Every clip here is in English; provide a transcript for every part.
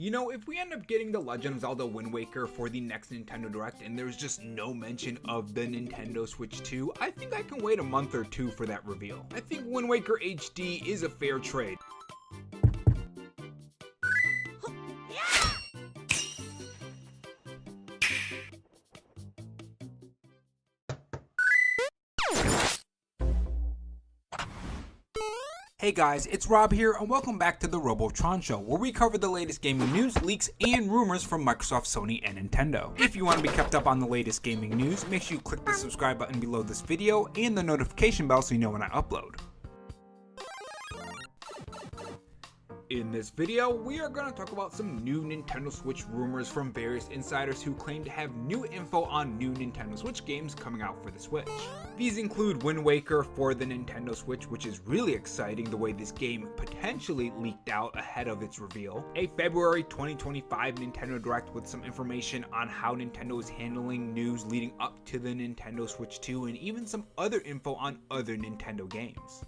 You know, if we end up getting The Legend of Zelda Wind Waker for the next Nintendo Direct and there's just no mention of the Nintendo Switch 2, I think I can wait a month or two for that reveal. I think Wind Waker HD is a fair trade. Hey guys, it's Rob here and welcome back to the Robotron Show, where we cover the latest gaming news, leaks, and rumors from Microsoft, Sony, and Nintendo. If you want to be kept up on the latest gaming news, make sure you click the subscribe button below this video and the notification bell so you know when I upload. In this video, we are going to talk about some new Nintendo Switch rumors from various insiders who claim to have new info on new Nintendo Switch games coming out for the Switch. These include Wind Waker for the Nintendo Switch, which is really exciting the way this game potentially leaked out ahead of its reveal, a February 2025 Nintendo Direct with some information on how Nintendo is handling news leading up to the Nintendo Switch 2, and even some other info on other Nintendo games.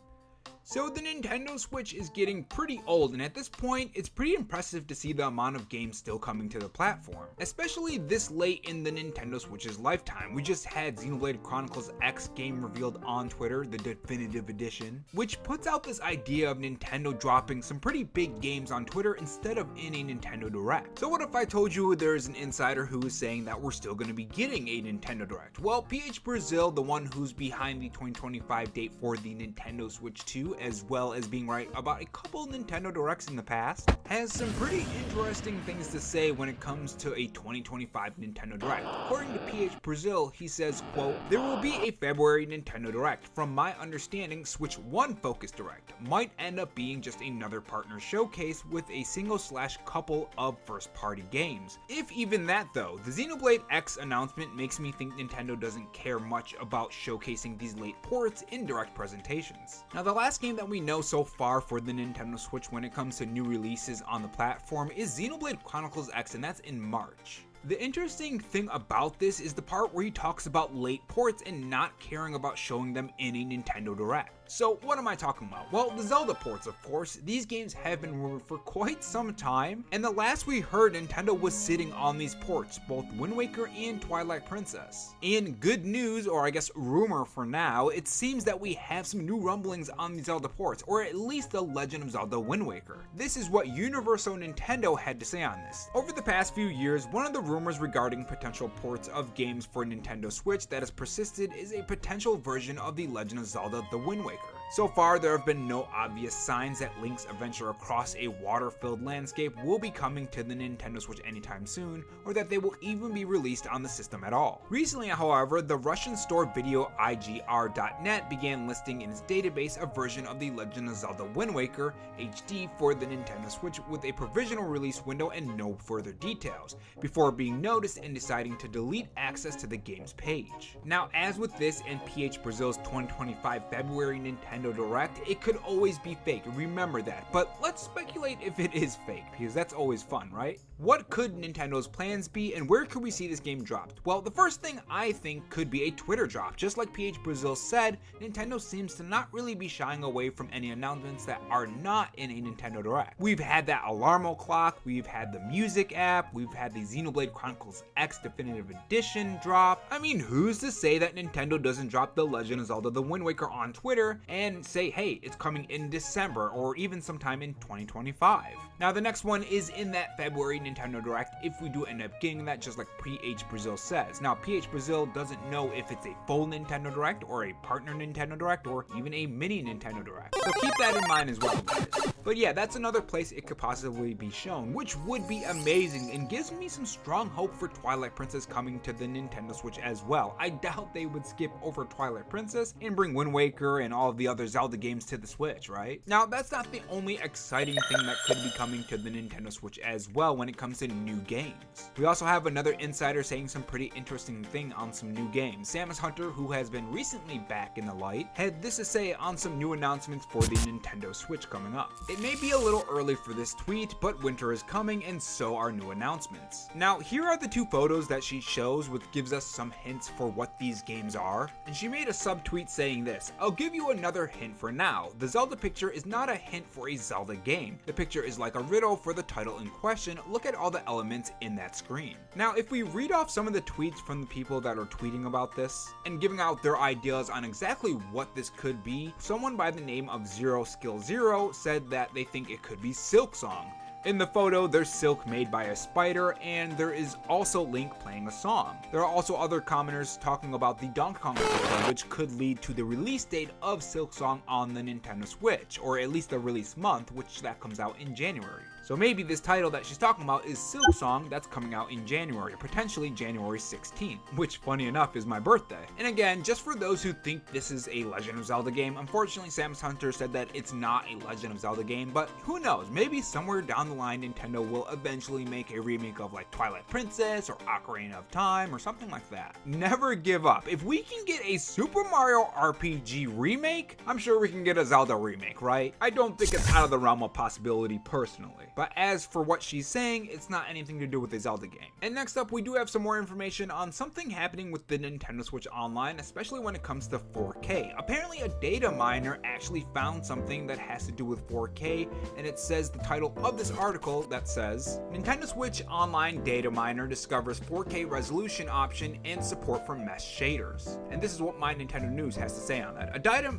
So the Nintendo Switch is getting pretty old, and at this point, it's pretty impressive to see the amount of games still coming to the platform, especially this late in the Nintendo Switch's lifetime. We just had Xenoblade Chronicles X game revealed on Twitter, the definitive edition, which puts out this idea of Nintendo dropping some pretty big games on Twitter instead of in a Nintendo Direct. So what if I told you there's an insider who is saying that we're still going to be getting a Nintendo Direct? Well, PH Brazil, the one who's behind the 2025 date for the Nintendo Switch 2, as well as being right about a couple Nintendo Directs in the past, has some pretty interesting things to say when it comes to a 2025 Nintendo Direct. According to PH Brazil, he says, quote, "There will be a February Nintendo Direct. From my understanding, Switch 1 focused Direct might end up being just another partner showcase with a single/couple of first-party games. If even that though, the Xenoblade X announcement makes me think Nintendo doesn't care much about showcasing these late ports in Direct presentations." Now, the last game that we know so far for the Nintendo Switch when it comes to new releases on the platform is Xenoblade Chronicles X, and that's in March. The interesting thing about this is the part where he talks about late ports and not caring about showing them in a Nintendo Direct. So what am I talking about? Well, the Zelda ports, of course. These games have been rumored for quite some time, and the last we heard, Nintendo was sitting on these ports, both Wind Waker and Twilight Princess. In good news, or I guess rumor for now, it seems that we have some new rumblings on the Zelda ports, or at least The Legend of Zelda Wind Waker. This is what Universal Nintendo had to say on this. Over the past few years, one of the rumors regarding potential ports of games for Nintendo Switch that has persisted is a potential version of The Legend of Zelda The Wind Waker. So far, there have been no obvious signs that Link's adventure across a water-filled landscape will be coming to the Nintendo Switch anytime soon, or that they will even be released on the system at all. Recently, however, the Russian store video IGR.net began listing in its database a version of The Legend of Zelda Wind Waker HD for the Nintendo Switch with a provisional release window and no further details, before being noticed and deciding to delete access to the game's page. Now, as with this and PH Brazil's 2025 February Nintendo Direct, it could always be fake, remember that, but let's speculate if it is fake, because that's always fun, right? What could Nintendo's plans be, and where could we see this game dropped? Well, the first thing I think could be a Twitter drop. Just like PH Brazil said, Nintendo seems to not really be shying away from any announcements that are not in a Nintendo Direct. We've had that Alarmo clock, we've had the music app, we've had the Xenoblade Chronicles X Definitive Edition drop. I mean, who's to say that Nintendo doesn't drop The Legend of Zelda The Wind Waker on Twitter and say, hey, it's coming in December or even sometime in 2025. Now, the next one is in that February Nintendo Direct if we do end up getting that, just like PH Brazil says. Now, PH Brazil doesn't know if it's a full Nintendo Direct or a partner Nintendo Direct or even a mini Nintendo Direct. So keep that in mind as well, guys. But yeah, that's another place it could possibly be shown, which would be amazing and gives me some strong hope for Twilight Princess coming to the Nintendo Switch as well. I doubt they would skip over Twilight Princess and bring Wind Waker and all of the other Zelda games to the Switch, right? Now, that's not the only exciting thing that could be coming to the Nintendo Switch as well when it comes to new games. We also have another insider saying some pretty interesting thing on some new games. Samus Hunter, who has been recently back in the light, had this to say on some new announcements for the Nintendo Switch coming up. It may be a little early for this tweet, but winter is coming and so are new announcements. Now, here are the two photos that she shows, which gives us some hints for what these games are. And she made a subtweet saying this: "I'll give you another hint for now. The Zelda picture is not a hint for a Zelda game. The picture is like a riddle for the title in question. Look at all the elements in that screen." Now, if we read off some of the tweets from the people that are tweeting about this and giving out their ideas on exactly what this could be, someone by the name of Zero Skill Zero said that they think it could be Silk Song. In the photo, there's silk made by a spider, and there is also Link playing a song. There are also other commenters talking about the Donkey Kong photo, which could lead to the release date of Silk Song on the Nintendo Switch, or at least the release month, which that comes out in January. So maybe this title that she's talking about is Silk Song that's coming out in January, potentially January 16th, which funny enough is my birthday. And again, just for those who think this is a Legend of Zelda game, unfortunately Samus Hunter said that it's not a Legend of Zelda game, but who knows, maybe somewhere down the line Nintendo will eventually make a remake of like Twilight Princess or Ocarina of Time or something like that. Never give up. If we can get a Super Mario RPG remake, I'm sure we can get a Zelda remake, right? I don't think it's out of the realm of possibility personally. But as for what she's saying, it's not anything to do with a Zelda game. And next up, we do have some more information on something happening with the Nintendo Switch Online, especially when it comes to 4K. Apparently a data miner actually found something that has to do with 4K, and it says the title of this article that says, "Nintendo Switch Online data miner discovers 4K resolution option and support for mesh shaders." And this is what My Nintendo News has to say on that. A data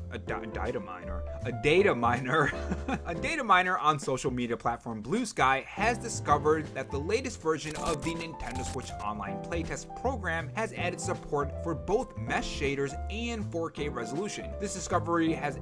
miner on social media platform Blue Sky has discovered that the latest version of the Nintendo Switch Online playtest program has added support for both mesh shaders and 4K resolution. This discovery has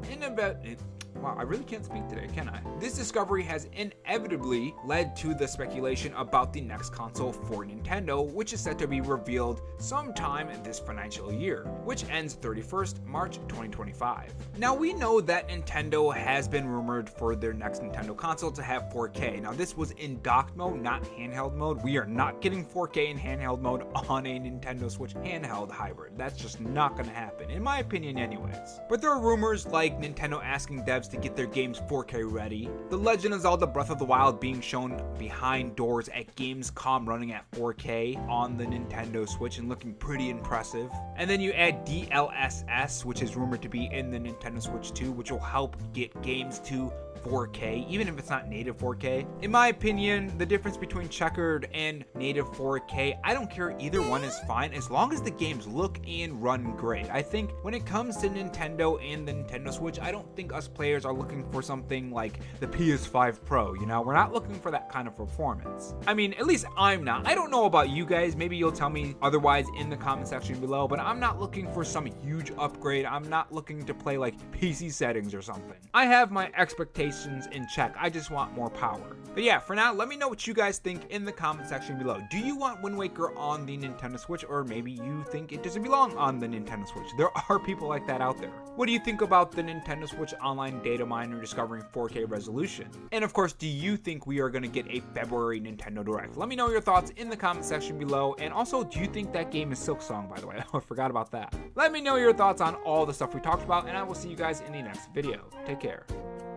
Wow, I really can't speak today, can I? This discovery has inevitably led to the speculation about the next console for Nintendo, which is set to be revealed sometime this financial year, which ends 31st March 2025. Now, we know that Nintendo has been rumored for their next Nintendo console to have 4K. Now, this was in docked mode, not handheld mode. We are not getting 4K in handheld mode on a Nintendo Switch handheld hybrid. That's just not going to happen, in my opinion anyways. But there are rumors like Nintendo asking devs to get their games 4K ready, The Legend of Zelda Breath of the Wild being shown behind doors at Gamescom running at 4K on the Nintendo Switch and looking pretty impressive. And then you add DLSS, which is rumored to be in the Nintendo Switch 2, which will help get games to 4K, even if it's not native 4K. In my opinion, the difference between checkered and native 4K, I don't care, either one is fine as long as the games look and run great. I think when it comes to Nintendo and the Nintendo Switch, I don't think us players are looking for something like the PS5 Pro, you know? We're not looking for that kind of performance. I mean, at least I'm not. I don't know about you guys, maybe you'll tell me otherwise in the comment section below, but I'm not looking for some huge upgrade. I'm not looking to play like PC settings or something. I have my expectations in check. I just want more power. But yeah, for now, let me know what you guys think in the comment section below. Do you want Wind Waker on the Nintendo Switch, or maybe you think it doesn't belong on the Nintendo Switch? There are people like that out there. What do you think about the Nintendo Switch Online data miner discovering 4K resolution? And of course, do you think we are going to get a February Nintendo Direct? Let me know your thoughts in the comment section below. And also, do you think that game is Silk Song, by the way? I forgot about that. Let me know your thoughts on all the stuff we talked about, and I will see you guys in the next video. Take care.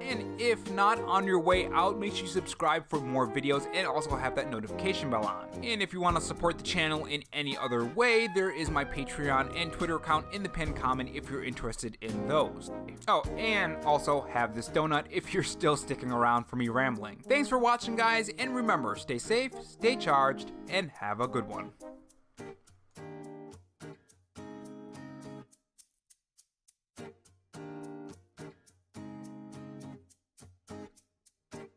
And if not, on your way out, make sure you subscribe for more videos and also have that notification bell on. And if you want to support the channel in any other way, there is my Patreon and Twitter account in the pinned comment if you're interested in those. Oh, and also have this donut if you're still sticking around for me rambling. Thanks for watching, guys, and remember, stay safe, stay charged, and have a good one.